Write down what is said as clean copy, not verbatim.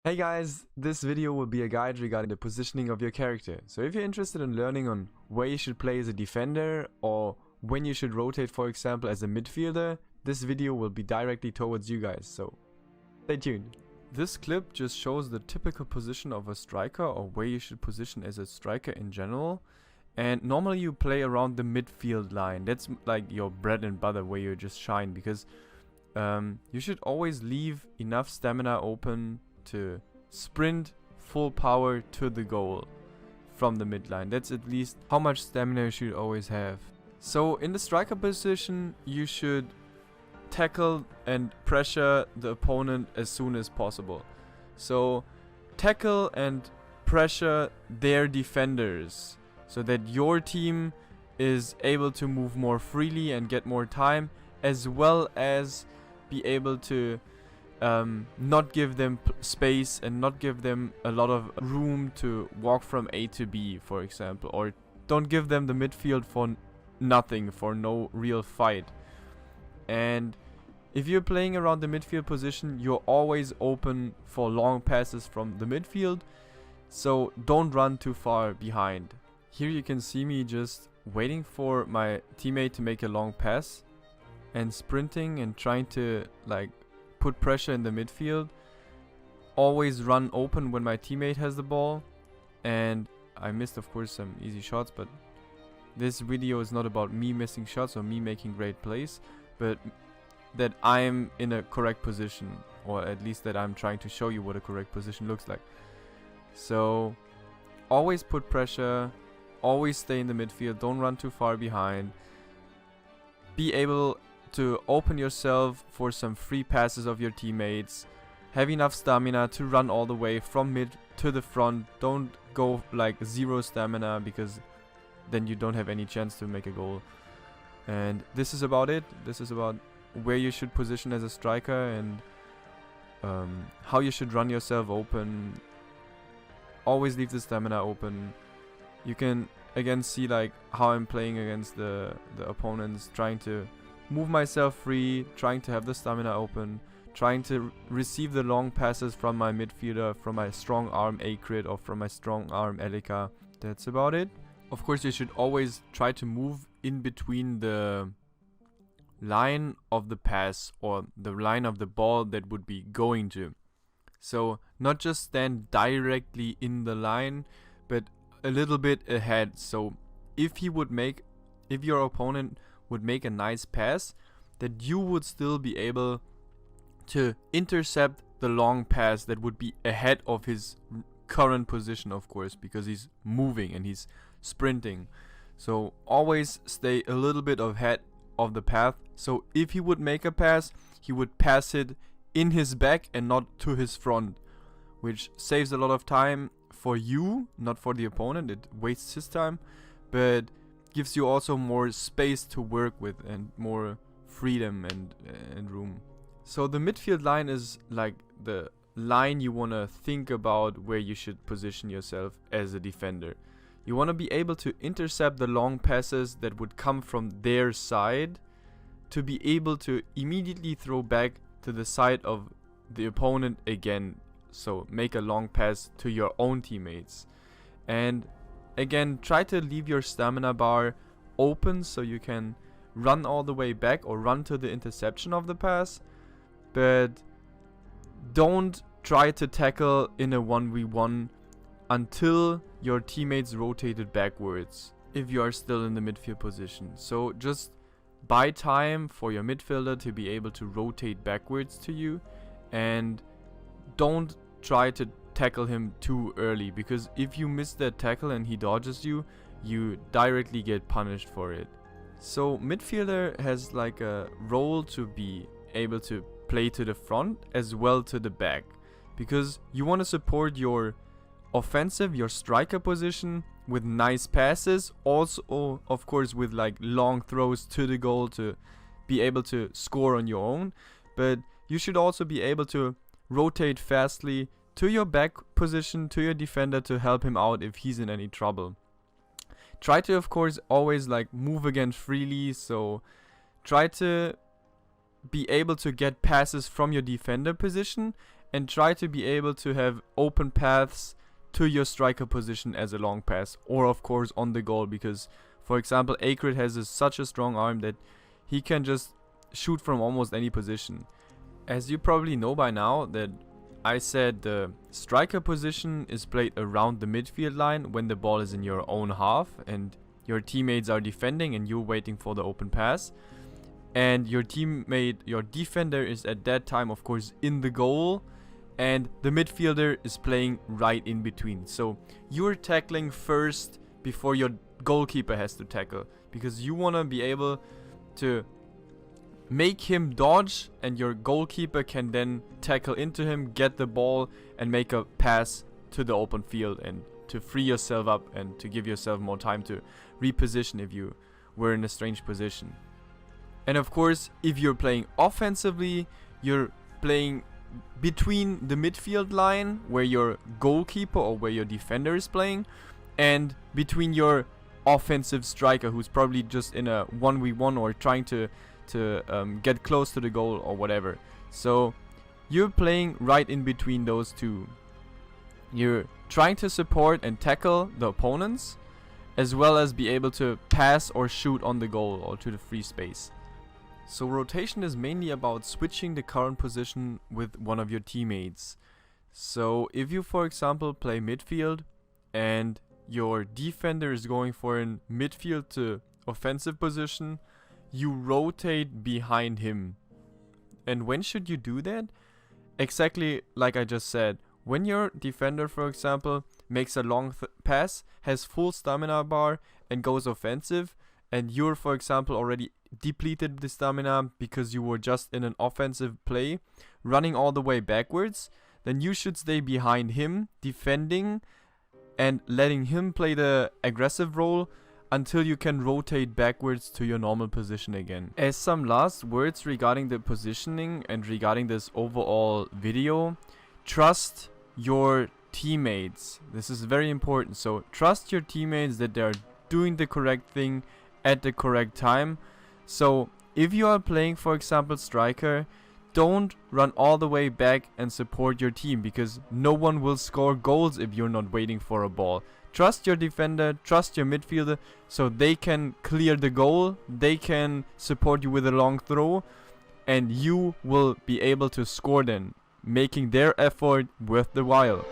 Hey guys, this video will be a guide regarding the positioning of your character. So if you're interested in learning on where you should play as a defender or when you should rotate, for example, as a midfielder, this video will be directly towards you guys, so stay tuned. This clip just shows the typical position of a striker or where you should position as a striker in general. And normally you play around the midfield line. That's like your bread and butter where you just shine, because you should always leave enough stamina open to sprint full power to the goal from the midline. That's at least how much stamina you should always have. So in the striker position, you should tackle and pressure the opponent as soon as possible. So tackle and pressure their defenders so that your team is able to move more freely and get more time, as well as be able to not give them space and not give them a lot of room to walk from A to B, for example, or don't give them the midfield for nothing, for no real fight. And if you're playing around the midfield position, you're always open for long passes from the midfield, so don't run too far behind. Here you can see me just waiting for my teammate to make a long pass and sprinting and trying to like put pressure in the midfield. Always run open when my teammate has the ball. And I missed, of course, some easy shots, but this video is not about me missing shots or me making great plays, but that I'm in a correct position, or at least that I'm trying to show you what a correct position looks like. So always put pressure, always stay in the midfield, don't run too far behind. Be able to open yourself for some free passes of your teammates. Have enough stamina to run all the way from mid to the front. Don't go like zero stamina, because then you don't have any chance to make a goal. And this is about it. This is about where you should position as a striker and how you should run yourself open. Always leave the stamina open. You can again see like how I'm playing against the opponents, trying to move myself free, trying to have the stamina open, trying to receive the long passes from my midfielder, from my strong arm A-Crit or from my strong arm Elika. That's about it. Of course, you should always try to move in between the line of the pass or the line of the ball that would be going to. So not just stand directly in the line, but a little bit ahead. So if your opponent would make a nice pass, that you would still be able to intercept the long pass that would be ahead of his current position, of course, because he's moving and he's sprinting. So always stay a little bit ahead of the path. So if he would make a pass, he would pass it in his back and not to his front, which saves a lot of time for you, not for the opponent. It wastes his time, but gives you also more space to work with and more freedom and room. So the midfield line is like the line you want to think about where you should position yourself as a defender. You want to be able to intercept the long passes that would come from their side, to be able to immediately throw back to the side of the opponent again. So make a long pass to your own teammates. And again, try to leave your stamina bar open so you can run all the way back or run to the interception of the pass. But don't try to tackle in a 1v1 until your teammates rotated backwards if you are still in the midfield position. So just buy time for your midfielder to be able to rotate backwards to you, and don't try to tackle him too early, because if you miss that tackle and he dodges you, you directly get punished for it. So midfielder has like a role to be able to play to the front as well to the back, because you want to support your offensive, your striker position with nice passes, also of course with like long throws to the goal to be able to score on your own. But you should also be able to rotate fastly to your back position, to your defender, to help him out if he's in any trouble. Try to, of course, always like move again freely, so try to be able to get passes from your defender position and try to be able to have open paths to your striker position as a long pass, or of course on the goal, because for example Akrit has such a strong arm that he can just shoot from almost any position. As you probably know by now that I said the striker position is played around the midfield line when the ball is in your own half and your teammates are defending and you're waiting for the open pass. And your teammate, your defender, is at that time of course in the goal, and the midfielder is playing right in between. So you're tackling first before your goalkeeper has to tackle, because you want to be able to make him dodge, and your goalkeeper can then tackle into him, get the ball, and make a pass to the open field, and to free yourself up and to give yourself more time to reposition if you were in a strange position. And of course, if you're playing offensively, you're playing between the midfield line where your goalkeeper or where your defender is playing, and between your offensive striker who's probably just in a 1v1 or trying to get close to the goal or whatever. So you're playing right in between those two. You're trying to support and tackle the opponents, as well as be able to pass or shoot on the goal or to the free space. So rotation is mainly about switching the current position with one of your teammates. So if you for example play midfield and your defender is going for a midfield to offensive position, you rotate behind him. And when should you do that? Exactly like I just said. When your defender, for example, makes a long pass, has full stamina bar and goes offensive, and you're, for example, already depleted the stamina because you were just in an offensive play, running all the way backwards, then you should stay behind him, defending and letting him play the aggressive role until you can rotate backwards to your normal position again. As some last words regarding the positioning and regarding this overall video, trust your teammates. This is very important. So trust your teammates that they are doing the correct thing at the correct time. So if you are playing, for example, striker, don't run all the way back and support your team, because no one will score goals if you're not waiting for a ball. Trust your defender, trust your midfielder, so they can clear the goal, they can support you with a long throw, and you will be able to score then, making their effort worth the while.